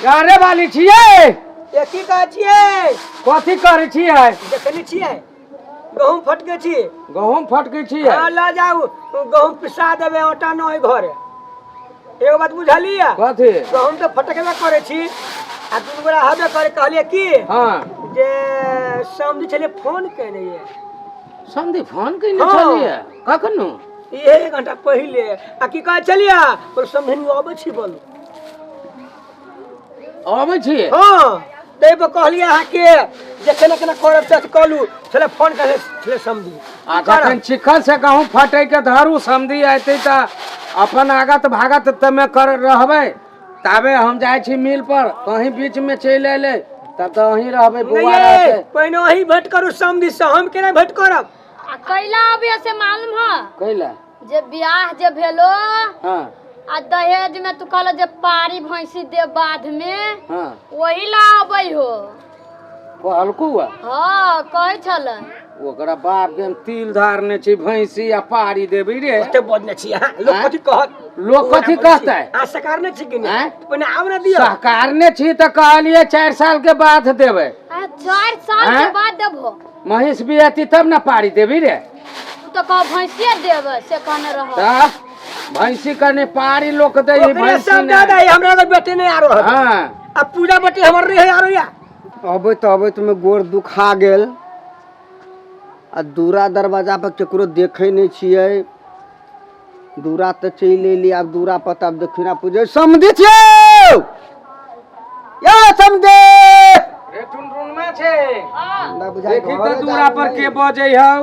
गारे वाली छियै की कहै छियै कथी करै छियै देखने छियै गहूम फटके छी गहूम फटकै छियै हाँ ल जाऊ गहूम पिसा देबे ओटा न है घरे एगो बात बुझलियै कथी गहूम तो फटकेबे करे छी आ दुनू गोरा हबे करे कहलिए की हाँ जे समझ चले फोन केने ये समधी फोन कइने हाँ। छलियै कखनो ये 1 घंटा पहिले आ की कहै छलियै और समझनी आबै छी बोलू आबै छियै हाँ तै पर कहलिए अहाँ के जे केना केना करब त कहलू चले फोन करे चले समझी आ जखन चिखल से गहूम फटै के धरू समधी आइते त अपन आगत भागत तमे कर रहबै ताबे हम जाइ छी मिल पर कहीं बीच में चलि एले तब तो वहीं रहबै बुआ रहतै पहिने वही भेंट करू समधी से हम केना भेंट करब आ कैला अभी से मालूम है कैला जे ब्याह जे भेलो हाँ आ दहेज में तू कहलो जे पारी भैंसी दे बाध में हाँ वही ला अबै हो कहलकू हाँ कहै छल ओकरा बाप के हम तिल धारने छी भैंसी आ पारी देबै रे ओते बदने छी हां लोग कथि कहत लोग कथी कहतै आ सकारने छी कि हैं? नहीं पहिने आब न दियो सहकारने छी त कहलिए 4 साल के बाद देबै 4 साल के हैं? बाद देबो महिष बियाती तब ना पारी देबी रे तू तो कह भैंसिए देब से कहने रह त भैंसी करने पारी लोक दे ओकरे सब दादा हमरा अगर बेटे नहीं आ रहो हां अब पूजा बेटे हमर रहे आ रहो अबे तो में गोर दुखा गेल आ दूरा दरवाजा पर केकरो देखे नहीं छियै दूरा तो चल एली आब दूरा पर तब देखिना पूजे समझी छियै या समझे रे टुनटुन में छे हमरा बुझाइ देखी त दूरा पर के बजै हौ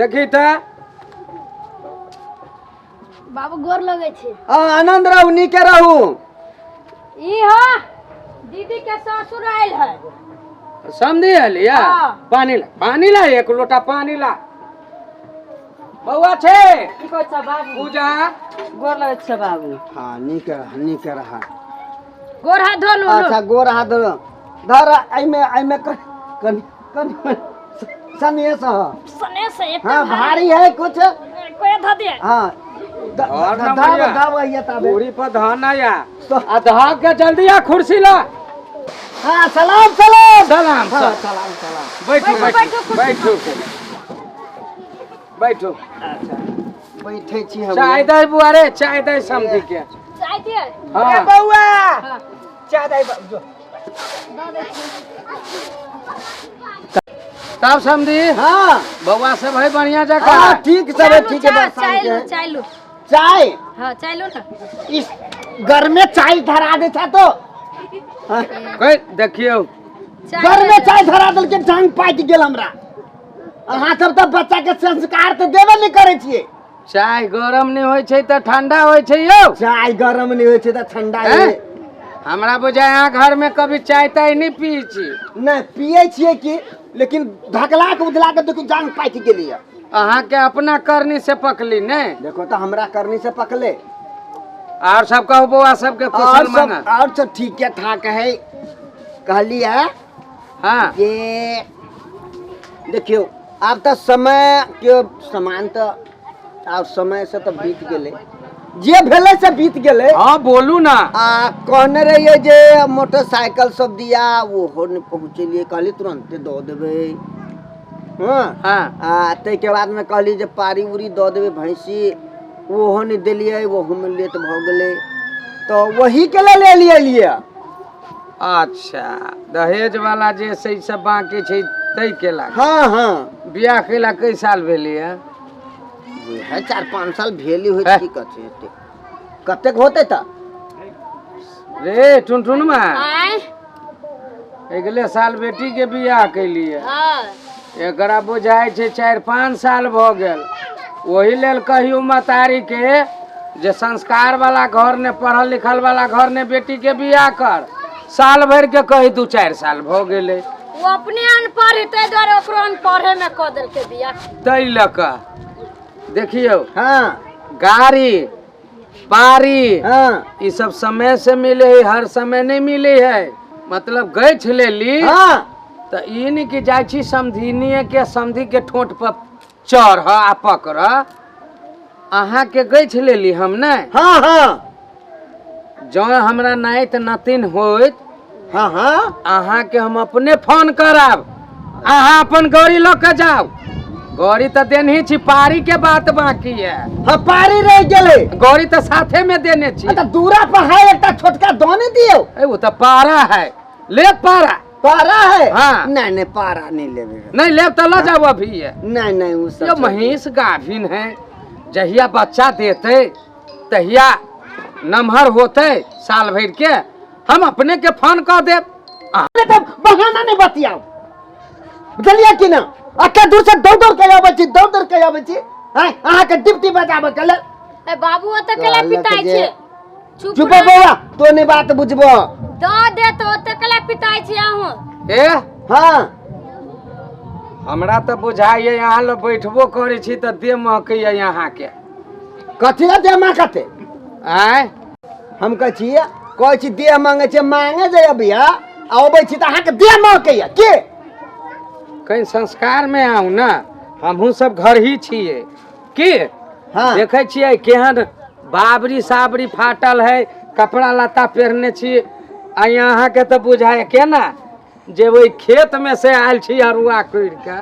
देखी त बाबू गोर लगे छे आनंद रहू नीके रहू ई हो दीदी के ससुर आइल है समझी हलिया हाँ। पानी ला 1 लोटा पानी ला बउआ छे की कहै छ बाबू पूजा गोर लगे छे बाबू हाँ नीके रहा गोर हाथ धो लो अच्छा गोर हाथ धर आइमे कन सनिए से सने से एक हाँ भारी है कुछ कोई ध दे हाँ और ना भैया। दब आइए तब पूरी पर धान आया आ धा के जल्दी आ कुर्सी ला हाँ सलाम सलाम सलाम हाँ, सलाम सलाम सलाम बैठो बैठो, बैठो बैठो अच्छा बैठे छी हम चाय दे बुआ रे चाय दे समझी के चाय दिए ए हाँ बउआ हां चाय दे जो तब समझी हाँ बउआ से भाई बढ़िया हाँ जगह ठीक सब है ठीक है बस चाय लो शाम चाय लो के। चाय हां चाय लो ना इस घर में चाय धरा दे था तो हाँ, कोई देखियो घर में चाय धरा दल के जांग पाट गेल हमरा अहाँ सब तो बच्चा के संस्कार तो देबे नहीं करे छिए चाय गरम नहीं होय छै त ठंडा होय छै यौ चाय गरम नहीं होय छै त ठंडा हैं? है हमरा बुझाय यहाँ घर में कभी चाय ताय नहीं पी छी नहीं पिए छिए कि लेकिन ढकला के उजला के देखो जांग पाट गेली है अहाँ के अपना करनी से पकली ने देखो तो हमरा करनी से पकले और सब कहू बउआ सबके कुशल मंगल और सब ठीक ठाक है कहली है हाँ कि देखियो अब तो समय के समान तो अब समय से तो बीत गेले जे भेले से बीत गेले हाँ बोलू ना आ कहने रहिए जे मोटरसाइकिल सब दिया वो हो नहीं पहुँचलिए कहली तुरंत दो देवे हाँ हाँ आ ते के बाद में कहली जे पारी उरी दो देवे भैंसी वो नहीं दिलिए वो में लेट भ गेले तो वही के ले लिए अच्छा दहेज वाला जे से सब बाकी छै तै केला हाँ हाँ बियाह केला कई साल भेली है है 4-5 साल भेली हुई है। की कथे कतेक होते त रे टुनटुन में आय अगले साल बेटी के बियाह कैलिए हां एकरा बुझाई छै 4-5 साल भ गेल वही लेल कहियो मतारी के जे संस्कार वाला घर ने पढ़ल लिखल वाला घर ने बेटी के बियाह कर साल भर के कही 2-4 साल भ गेले वो अपने अनपढ़ है तै द्वारा ओकरो अनपढ़े में क देल के बियाह तै लक देखियो हाँ गाड़ी पारी हाँ ये सब समय से मिले है हर समय नहीं मिले है मतलब गैछ ले ली हाँ तो ई नहीं कि जाय छी समधिनिये के समधी के ठोट पर चढ़ आ पकड़ अहाँ के गैछ ले ली हम ने हाँ हाँ जो हमरा नाइत नतिन होइत हाँ हाँ अहाँ के हम अपने फोन करब, अहाँ अपन गाड़ी लो के जाओ। गाड़ी तो देनी छी, पारी के बात बाकी है। हाँ पारी रह गेले, गाड़ी तो साथे में देने छी। अच्छा दूरा पर है एक छोटका दोने दियो। ए वो तो पारा है, ले पारा। पारा है? हाँ। नहीं नहीं पारा नहीं लेवे। नहीं ले तो ला जाओ अभी है। नहीं नहीं वो सब जो महीष गाभिन है, जहिया बच्चा देते तहिया नमहर होते साल भर के, हम अपने के फोन कर दे। तो बहाना नहीं बतियाओ, बुझलिए कि ना? अक्का दूर से दौड़ दौड़ के आवे छी, दौड़ दौड़ के आवे छी। हां अहाँ के डिप्टी बजाबे कले। ए बाबू त केला पिताई छे। चुप बौआ, तो ने बात बुझबो। द दे तो त केला पिताई छे अहू। ए हां हमरा तो बुझाइए यहाँ लो बैठबो करे छी त दे महकैया यहाँ के। कथि ला दे मांगते? आय हम कह छी दे मांगे छे, मांगे जे अबिया आबै छी त अहाँ के दे मांगैया के? कहीं संस्कार में आऊ ना, हमहू सब घर ही छिए की। हाँ देखे छिए केहन बाबरी साबरी फाटल है, कपड़ा लत्ता पहनने छी। आ यहाँ के तो बुझाए के ना जे वही खेत में से आयल छी अरुआ कोड़ के,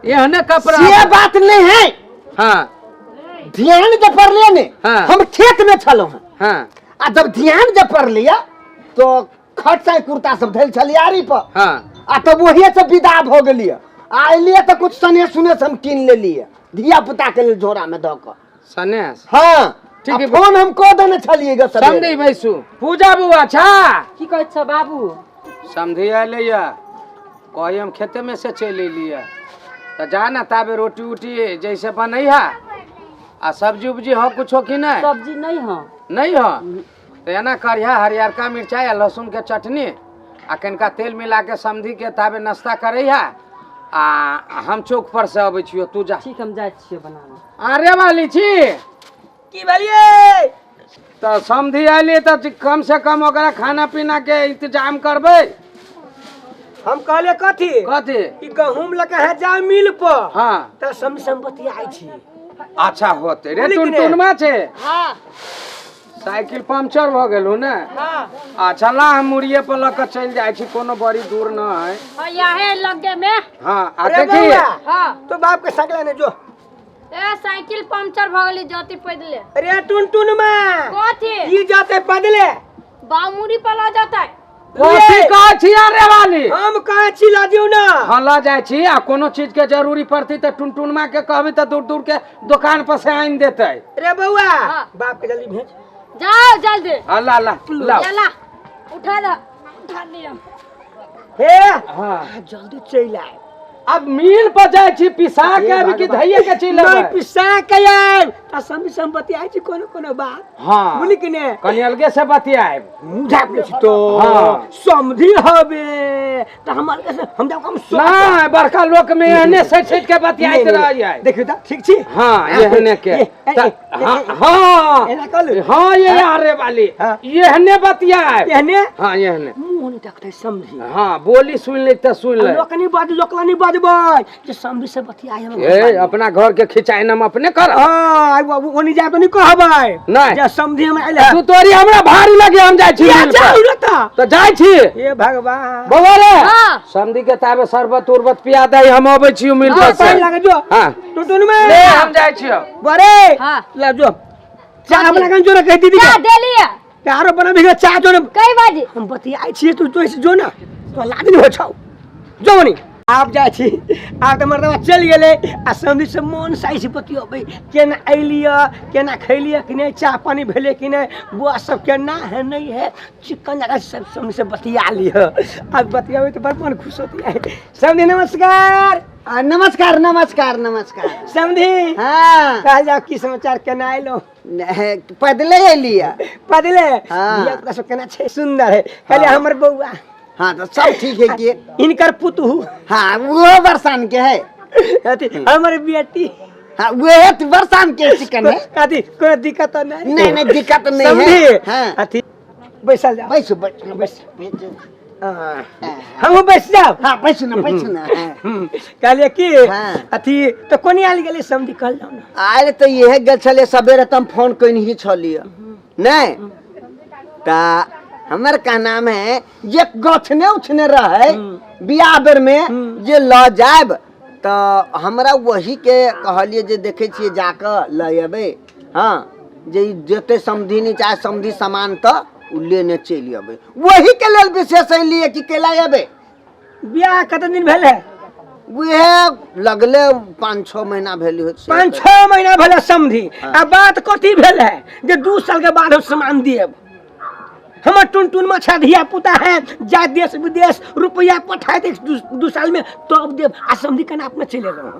एहने कपड़ा। ये बात नहीं है। हाँ ध्यान जब पड़ लिया ने, हाँ। हम खेत में चलो हैं। हाँ आ जब ध्यान जब पड़ लिया तो खट से कुर्ता सब धैल छलियारी पर। हाँ आ तब वही से विदा हो गेलिए। आइलिए तो कुछ सने सुने से हम कीन ले लिए धिया पुता के लिए झोरा में दो कर। सनेस हाँ ठीक है। फोन हम को देने छलिएगा सब। समझी बैसू। पूजा बुआ छा की कहै छ बाबू? समझी आइले कही हम खेते में से चल अलिए तो जा ना ताबे रोटी उटी जैसे बनैहा आ सब्जी उब्जी हो कुछ हो कि नहीं? सब्जी नहीं हो। नहीं हो तो एना करिया, हरियरका मिर्चाई आ लहसुन के चटनी आ कनिका तेल मिला के समझी के ताबे नाश्ता करैहा। आ हम चौक पर से अबै छियो, तू जा। ठीक हम जाय छियै बनाने। अरे वाली छी की भलिए? तो समझी आइली तो कम से कम ओकरा खाना पीना के इंतजाम करबै। हम कहले कथी कथी? ई गहूम लके है जा मिल पर। हाँ त संपत्ति आई छी। अच्छा होते रे, बोली कि नहीं? टुनटुनमा छे। हां साइकिल पंचर भ गेल हो ने। हां अच्छा ला हम मुड़िए पर लक चल जाय छी, कोनो बड़ी दूर न है। हां यहे लगे में। हाँ आ अरे देखी बउआ, हां तो बाप के सकला ने जो। ए साइकिल पंचर भ गेली जाती पैदले। अरे टुनटुन में कथी? ई जाते पैदले। बामुरी पर ला जाता है। कथी कहै छी अरे वाली? हम कहे छी ला दियो ना। हाँ ला जाय छी। आ कोनो चीज के जरूरी पड़ती तो टुनटुनमा के कहबी तो दूर दूर के दुकान पर से आइन देते। अरे बउआ हाँ। बाप के जल्दी भेज। जाओ जल्दी। हाँ ला ला लाओ। चला उठा दो, उठा दिया। हे हाँ जल्दी चल आए। अब मिल पर जाय छी पिसा के अभी की धैये के चीज नहीं लेबै। पिसा के आए त संपत्ति आई छी कोनो कोनो बात। हाँ बोली कि ने कनी अलगे से बतियाए। मुझा पे तो हाँ। समझी हबे त हमर के हम जब हम ना बड़का लोक में एहने सट सट के बतियाइत रहिए। देखियो त ठीक छी। हाँ एहने के हाँ हाँ एना कल हाँ ये अरे वाली हाँ। एहने बतियाए। एहने हाँ एहने मुंह नहीं तकते समझी। हाँ बोली सुन ले तो सुन ले। लोकनी बाज लोकलानी बाजबै जे समझी से बतियाए हम। ए अपना घर के खिंचाई नम अपने कर। हां वो ओनी जा तो नहीं कहबै नहीं जे समझी हम आइले। तू तोरी हमरा भारी लगे हम जाय छी मिल पर। तो जाय छी। हे भगवान बउआ रे हाँ। समधी के ताबे शरबत उरबत पिया दे, हम अबै छी मिल पर से। पानी लागे जो। हाँ टुटुन में ले हम जाय छी। बरे हाँ। ले जो चाय बना के जो ना कह दीदी क्या के दे लिया? यारो बना भी चाय जो ना कई बाजी? हम बतियाई छी तू तो जो ना तो लादिन हो छौ जो बनी आप जाय छी। आ त मर्दवा चल गेले आ समझी से मन साई से बतियबै केना आइलिया केना खैलिया कि नहीं, चाय पानी भेले कि नहीं, बुआ सब केना है नहीं है, चिकन जगह सब समझी से बतिया लिया। अब बतियाबै तो बड़ मन खुश होती है। समझी नमस्कार। नमस्कार नमस्कार नमस्कार। समझी हाँ कह जाओ की समाचार केना आइलो? पैदले अलिए। पदले हाँ। बिया तो सब केना छै, सुंदर है। कहले हमर बउआ हाँ तो सब ठीक है कि इनकर पुतहु हाँ वो बरसान के है। अथी हमर बेटी हाँ वो है तो बरसान के चिकन है। अथी कोई दिक्कत तो नहीं? नहीं नहीं दिक्कत नहीं है। समझी हाँ अथी बैसल जाओ। बैसो बैसो बैस हम बैस जाओ। हाँ बैसो ना हाँ। कहले की हाँ। अथी तो कोनी आल गेले समझी कहल जाओ ना। आयल तो ये गेल छले सबेरे तुम फोन कहीं ही छलिए नहीं ता हमर का नाम है ये गछने उछने रहे बियाह बेर में जे ल जाब तो हमरा वही के कहलिए जे देखे छिए जाकर ल अबे। हाँ जे जते समधिनी चाहे समधि सामान तो उ लेने चलि अबे वही के लेल विशेष लिए कि केला अबे। बियाह कते दिन भेल है? वह लगले 5-6 महीना भेल हो। 5-6 महीना भेल समधी। आ बात कथी भेल है जे 2 साल के बाद हम सामान देब? हमर टुन मछा धिया पुता है जा देश विदेश रुपया पठाए 2 साल में तब देब। आ समधी के नाप में चले गए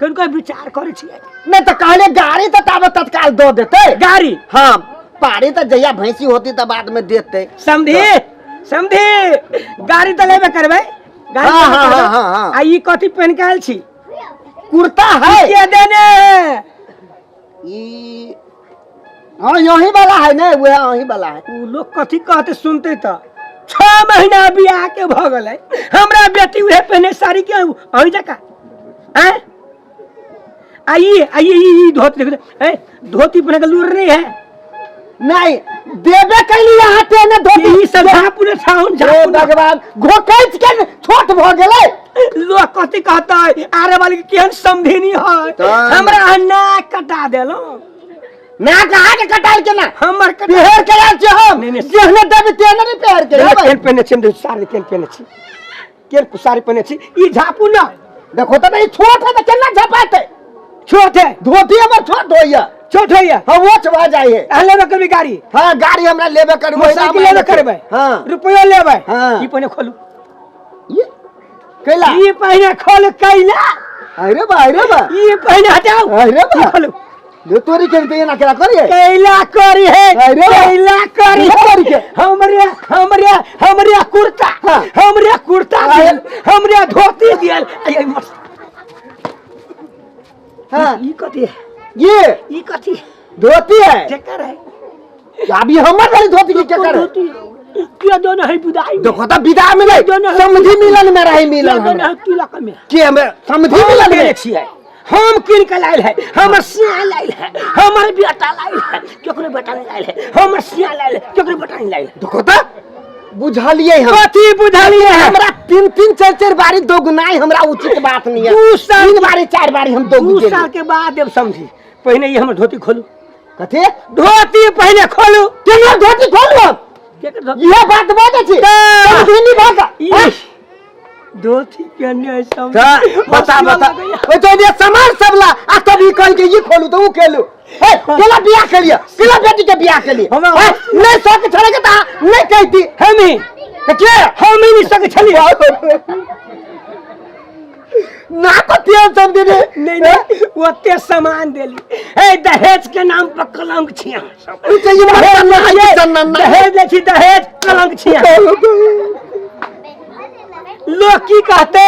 कौन कोई विचार करे छिए? नहीं तो कहले गाड़ी तो ताबत तत्काल दो देते गाड़ी। हाँ पारी तो जहिया भैंसी होती तो बाद में देते। समधी गाड़ी तो लेबे करबे। हाँ। आ ई कथी पहन के आयल छी? कुर्ता है के देने? ई हाँ यही वाला है ना वह यही वाला है। उ लोग कथी कहते सुनते तो 6 महीना बियाह के भ गेलै हमरा बेटी उहे पहने साड़ी के अही जका हैं? आई धोती देख धोती पहने के लूर नहीं है। नहीं देबे कैली यहाँ पे न धोती ई सब झापुने छाउन भगवान घोकैच के छोट भ गेलै। लोग कथी कहते आरे वाली के केहन समधिनी है हमरा नाक कटा देलो। ना कहा के कटाल के ना हमर पेहर के आल छ हम जेहने देबे तेने नहीं पेहर के केन पहने छी हम साड़ी केन पहने छी केन साड़ी पहने छी ई झापू ना देखो तो नहीं छोट है तो केना झपाते छोट है धोती हमर छोट होइया छोट होइया हम वो चबा जाइए। लेबे करबी गाड़ी। हाँ गाड़ी हमरा लेबे करबे मोटरसाइकिल लेबे करबे। हाँ रुपया लेबे। हाँ ई पहने खोलू ये कैला ई पहने खोल कैला अरे बा ई पहने हटाओ अरे बा खोलू जो तोरी के पे ना केला करिए कैला करी है कैला करी है हमरे कुर्ता दियल हमरे धोती दियल हाँ ई कथी है? ये कथी धोती है केकर है? अभी हमर वाली धोती की क्या करे धोती क्या दोनों है बुदाई देखो तो विदा में नहीं समझी मिलन में रही मिलन दोनों है तिलक में के हमें समझी मिलन में छिए हम किन के लाइल है हमर सिया लाइल है हमर बेटा लाइल है केकरो बेटा लाइल है हमर सिया लाइल है केकरो बेटा लाइल है। देखो तो बुझलिए हम कथी बुझलिए हमरा 3-3 4-4 बारी दोगुनाई हमरा उचित बात नहीं है। 2 साल 3 बारी 4 बारी हम दोगुन 2 साल के बाद देव समझी पहले ये हमर धोती खोलू कथे धोती पहले खोलू केना धोती खोलू केकर धोती ये बात बात छी समझी भागा धोती पहनने है सब बता ओ तो ये सामान सब ला आ तभी कह के ये खोलू तो वो खेलू ए केला बियाह के लिए केला बेटी के बियाह के लिए नहीं सक छोड़े के ता नहीं कहती हम ही तो के हम ही नहीं सके छली ना को तेल सब दे नहीं ओते सामान देली ए दहेज के नाम पर कलंक छिया दहेज लेखी दहेज कलंक छिया लोग की कहते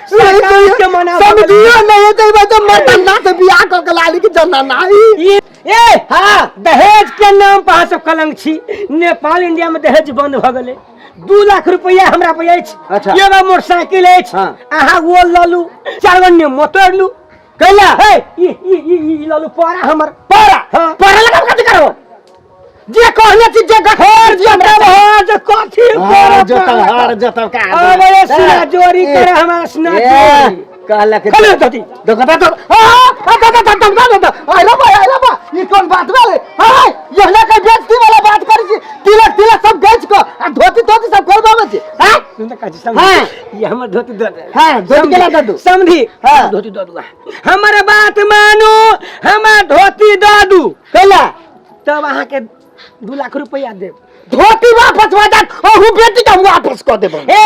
सरकार के मना समझियो नहीं तो मटन ना तो बियाह को कलाली की जना नहीं ए हां दहेज के नाम पर सब कलंक छी। नेपाल इंडिया में दहेज बंद भ गेले 2 लाख रुपया हमरा पे अछि। अच्छा एगो मोटरसाइकिल अछि आहा वो ललू 4 गन्ने मोटर लू कैला हे ई ललू पारा हमर पारा लगा कथि करो जे कहने छी जे घर जे कथी हार जतल का अरे सिना जोरी करे हमारा सिना जोरी कहला के खले दती देखो तो अरे बा ये कौन बात वाले हां ये ना के बेइज्जती वाला बात करी छी तिलक सब बेच को आ धोती सब करबावे छी हां तुम तो काजी समझ ये हमर धोती दे दे हां धोती केला दे दू समझी हां धोती दे दू हमर बात मानो हमर धोती दे दू केला तब आहा के 2 लाख रुपया दे धोती वापस हो जात ओहु बेटी का वापस कर देबो ए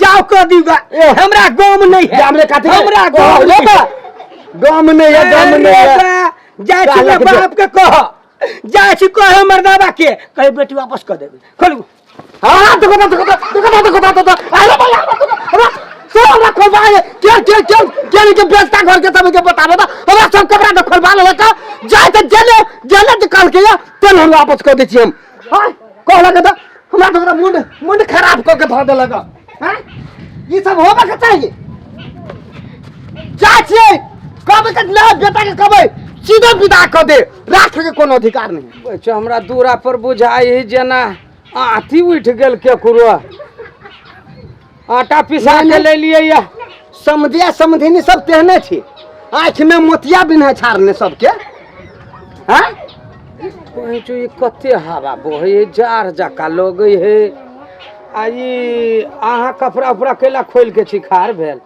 जाओ कर दीगा हमरा गम नहीं है हमरे काथे हमरा गम गम नहीं है जाय छी बाप के कह जाय छी कह मर्दाबा के कह बेटी वापस कर देबे खोलू हां देखो अरे भैया सब खोलवा क्या के बेचता घर के सब के बताबो तो हमरा सब कपड़ा तो खोलवा ले का जाय त जेले निकाल के तेल हम वापस कर दे छी हम हां कहला के हमरा तो मुंड खराब कर के धर दे लगा हां ये सब होबे के चाहिए चाची कब के ना बेटा के कबे सीधे विदा कर दे राख के कोनो अधिकार नहीं हमरा दूरा पर बुझाई जेना आथी उठ गेल केकरो आटा पिसा के ले लिए या समधिया समधिनी सब तेहने छी आँख में मोतिया बिन्हे छाड़ने सबके हाँ पहुँचो ये कते हवा बोहे जार जका लगे है आई आहा कपड़ा उपड़ा केला खोल के छिखार भेल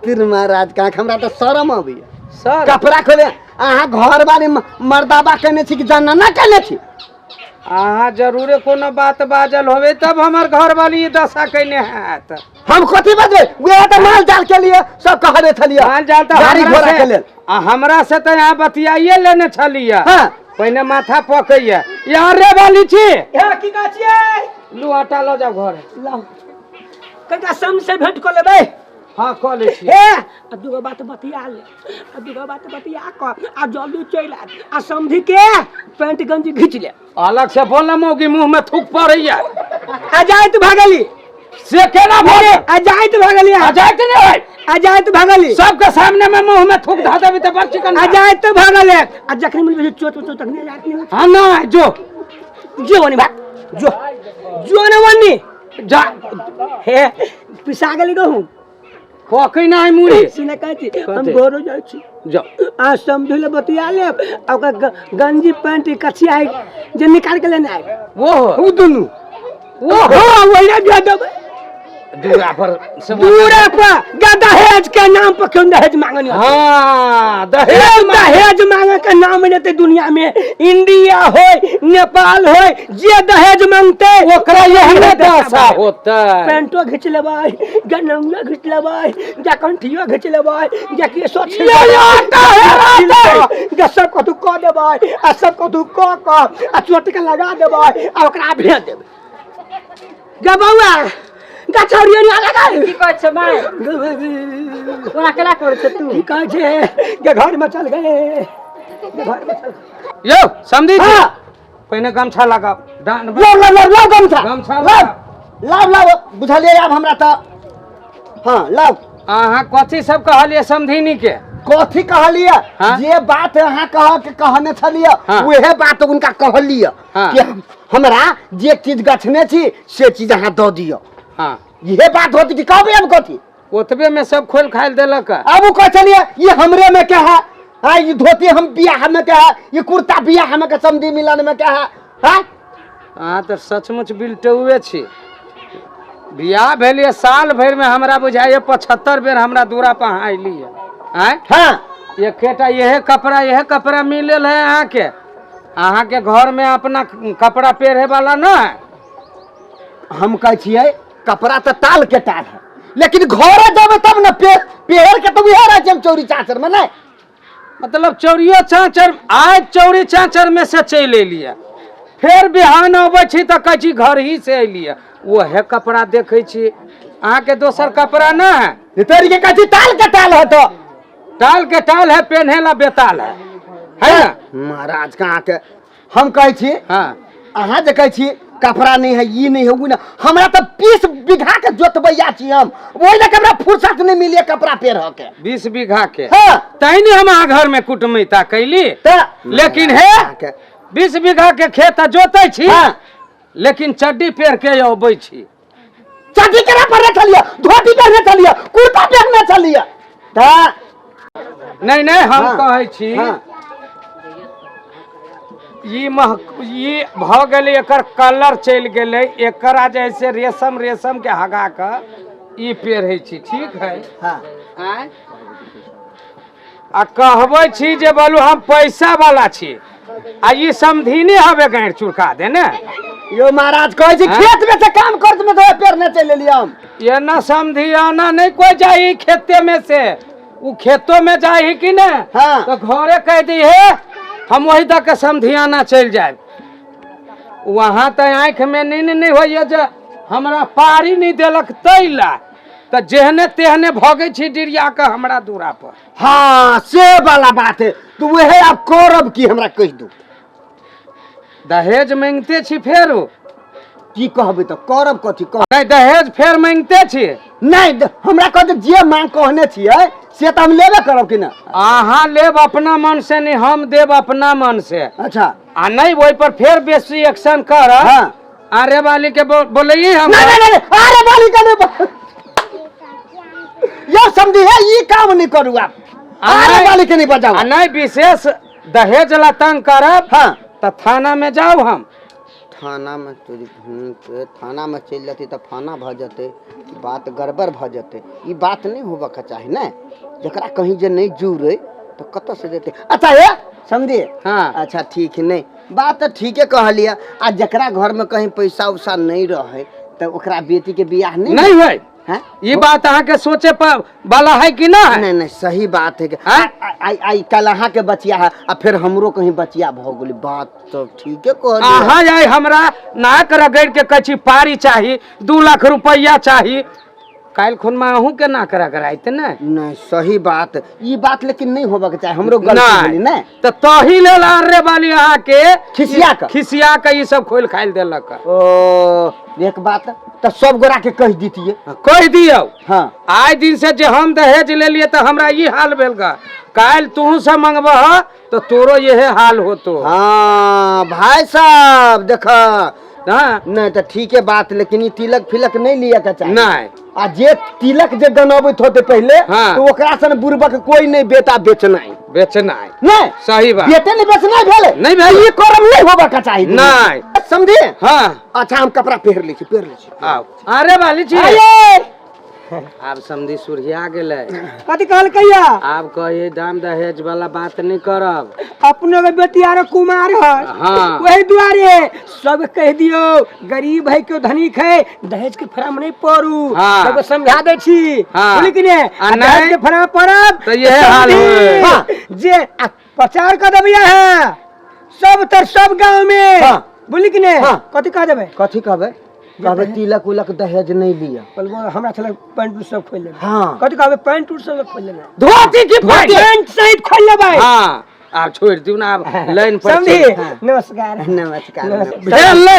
तिर महाराज का हमरा तो शरम अबैया सर कपड़ा खोले अहाँ घर बारी मर्दाबा कहने छी कि जनाना कहने छी आहा जरूरे कोनो बात बाजल होवे तब हमर घर वाली ये दशा कैने हैत हम कथी बजबै वे तो माल जाल के लिए सब कहबे छलिए माल जाल तो गाड़ी घोड़ा के लेल हमरा से तो यहाँ बतियाइए लेने छलिए हाँ पहले माथा पकैया यार रे वाली छी हे की कहै छियै लू आटा लो जाओ घर लाओ कनिका सम से भेंट कर लेबै हाँ कह ले छी हे आ दूगो बात बतिया ले आ दूगो बात बतिया क आ जल्दी चल आ समझी के पैंट गंजी घीच ले अलग से बोलना मौगी मुंह में थूक पड़ैया आ जाए तू भागली से केना भोगे आ जाए तू भागली आ जाए कि नहीं भाई आ जाए तू भागली सबके सामने में मुंह में थूक धा देबी तो बच चिकन आ जाए तू भागले आ जखनी मिल चोट चोट तखनी जात नहीं हां ना जो वनी भाग जो ने वनी जा हे पिसा गेली कहूं कोकई ना है मुड़ी सीने कहती हम घरो जाय छी जाओ आ समझले बतिया ले आ ओकर गंजी पैंट कछिया जे निकाल के लेने आए वो उ दुनु वो हां वही दे देबे दूरा पर से पूरा पर दहेज के नाम पर क्यों दहेज मांगनी हां दहेज मांगे के नाम लेते दुनिया में इंडिया हो नेपाल हो जे दहेज मांगते ओकरा यही दशा होता पैंटो घिच लेबै गनौला घिच लेबै जकंठियो घिच लेबै जकी सोच सब को तू क देबै आ सब को तू क आ चोट के लगा देबै आ ओकरा भेज देबै गे बौआ गछौरिया नि लगा की कहै छ माय ओना केला करै छ तू की कहै छै के घर में चल गए घर में चल यो समझी हाँ। पहले गमछा लगाओ डांड लो गमछा गमछा लाव बुझलिए आब हमरा तो हाँ लाव अहाँ कथी सब कहलिए समधिनी के कथी कहलिए हाँ? जे बात अहाँ कहने छलिए हाँ। वह बात उनका कहलिए हाँ। कि हमरा जे चीज गछने छी से चीज अहाँ दऽ दियो हाँ ये बात होती कि कहबे अब कथी ओतबे में सब खोल खाइल देलक अब वो कह चलिए ये हमरे में क्या है हाँ ये धोती हम बियाह में क्या है ये कुर्ता बियाह में के समधी मिलन में क्या है हाँ अहाँ तो सचमुच बिलटुए छी बियाह भेलिए साल भर में हमरा बुझाइए 75 बेर हमरा दूरा पर अहाँ अयलिए आँय हाँ यह कपड़ा मिलल है अहाँ के घर में अपना कपड़ा पहरे वाला न है हम कह छिए कपड़ा तो ताल के टाल है लेकिन घरे जब तब न पेड़ के तो उहे रह हम चौरी चाचर में नहीं मतलब चौरियो चाचर आज चौरी चाचर में से चल एलिए फिर बिहान अबै छी तो कह छी घर ही से एलिए वह कपड़ा देखे छी अहाँ के दोसर कपड़ा न है तेरी के कहती ताल के टाल है तो टाल के टाल है पहने ला बेताल है ना महाराज कहाँ के हम कह छी हाँ अहाँ जे कह छी कपड़ा नहीं है ये नहीं है वो नहीं हमरा तो 20 बीघा के जोतबैया छी हम वही लगे हमरा फुर्सत नहीं मिलिए कपड़ा पेड़ के 20 बीघा के हाँ तैनी हम अहाँ घर में कुटुमिता कैली तो लेकिन है 20 बीघा के खेत जोते छी हाँ। लेकिन चड्डी पेड़ के अबै छी चड्डी केना पहने चलिए धोती पहने चलिए कुर्ता पहने चलिए नहीं हम हाँ। कहै छी हाँ। ये भ गेलै एकर कलर चल गेलै एकरा जैसे रेशम के हगा के ई पेढ़ै छी ठीक है हाँ। आँय? आ कहबै छी जे बोलू हम पैसा वाला छी आ ई समधिनी हवे गाड़ चुरका दे ने यो महाराज कहे छी हाँ? खेत में से काम करत में तो पेड़ न चले लिए हम ये न समधी आना नहीं कोई जाही खेते में से उ खेतों में जाही कि न हाँ। तो घरे कह दी है हम वही तक के समधियाना चल जाए वहां तो आँख में नींद नहीं होइए जे हमरा पारी नहीं देलक तैला तो जेहने तेहने भगे छी डिरिया के हमरा दूरा पर हाँ से वाला बात है तो वह आप करब की हमरा कह दू दहेज मांगते छी फेर की कहबे तो करब कथी कह नहीं दहेज फेर मांगते छी नहीं हमरा कह दे जे मांग कहने छिए से तो हम लेबे करब कि ना अहाँ लेब अपना मन से नहीं हम देब अपना मन से अच्छा आ नहीं वही पर फिर बेसी एक्शन कर हाँ। आर्य वाली के बोलिए हम। नहीं अरे वाली का नहीं ये समझी है, ये काम नहीं करू आप। अरे वाली के नहीं बजाओ। नहीं विशेष दहेज ला तंग करब हाँ तो थाना में जाओ हम। थाना में चोरी के थाना में चल जाती तो फाना भ जाते, बात गड़बड़ भ जाते। ये बात नहीं होबा के चाही ना, जकरा कहीं जे नहीं जुड़े तो कत से देते। अच्छा ये समझिए। हाँ अच्छा ठीक है, नहीं बात तो ठीक है कह लिया। आ जकरा घर में कहीं पैसा उसा नहीं रहे तो ओकरा बेटी के बियाह नहीं है। हैं? ये बात अहाँ के सोचे पर वाला है कि ना है? नहीं सही बात है। आई कल अहाँ के बचिया है आ फिर हमरो कहीं बचिया भ गेली। बात तो ठीक है कह अहाँ आई हमरा नाक रगड़ के कची पारी चाहिए, 2 लाख रुपया चाहिए। काल खुन में अहूँ के नाक रगड़ाइते ना। नहीं सही बात, ये बात लेकिन नहीं होबा के चाहे। हमरो गलती भेली ना तो तही ले आरे वाली अहाँ के खिसिया के ये सब खोल खाइल देलक। ओ एक बात तो सब गोरा के कह दीतिए। कह दियो। हाँ आज दिन से जे हम दहेज ले लिए तो हमरा ये हाल भेल गा। काल तू से मंगबह तो तोरो यही हाल होतो। हाँ भाई साहब देखा हाँ नहीं तो ठीक है बात, लेकिन ये तिलक फिलक नहीं लिया के चाहिए। नहीं आ जे तिलक जे गनावित होते पहले हाँ। तो ओकरा सन बुरबक कोई नहीं बेटा बेचना है। बेचना है नहीं सही बात। बेटे नहीं बेचना है भेले नहीं भाई ये करम नहीं होबा के चाहिए। नहीं समझे। हाँ अच्छा हम कपड़ा पहन ली आओ अरे वाली चीज आइए आप समझी सुरहिया गेले। कथी कहल कहिया आप कहिए दाम दहेज वाला बात नहीं करब। अपने के बेटिया रे कुमार है। हाँ। वही दुआरे सब कह दियो गरीब है क्यों धनिक है, दहेज के फराम नहीं पड़ू। हाँ। सबको समझा दे छी। हाँ। बोली कि ने नहीं। दहेज के फराम पड़ब तो ये हाल होए। हाँ। जे प्रचार कर देबिया है सब तर सब गांव में। हाँ। बोली कि ने हाँ। कथी कह देबे कथी कहबे? कहबे तिलक उलक दहेज नहीं लिया। बोलबो हमरा चल पैंट उट सब खोल लेबे। हाँ। कथी कहबे पैंट उट सब खोल लेबे। धोती की पैंट सहित खोल लेबे। हाँ आप छोड़ दियो ना, आप लाइन पर समझी। चल। हाँ। नमस्कार नमस्कार नमस्कार। चल ले।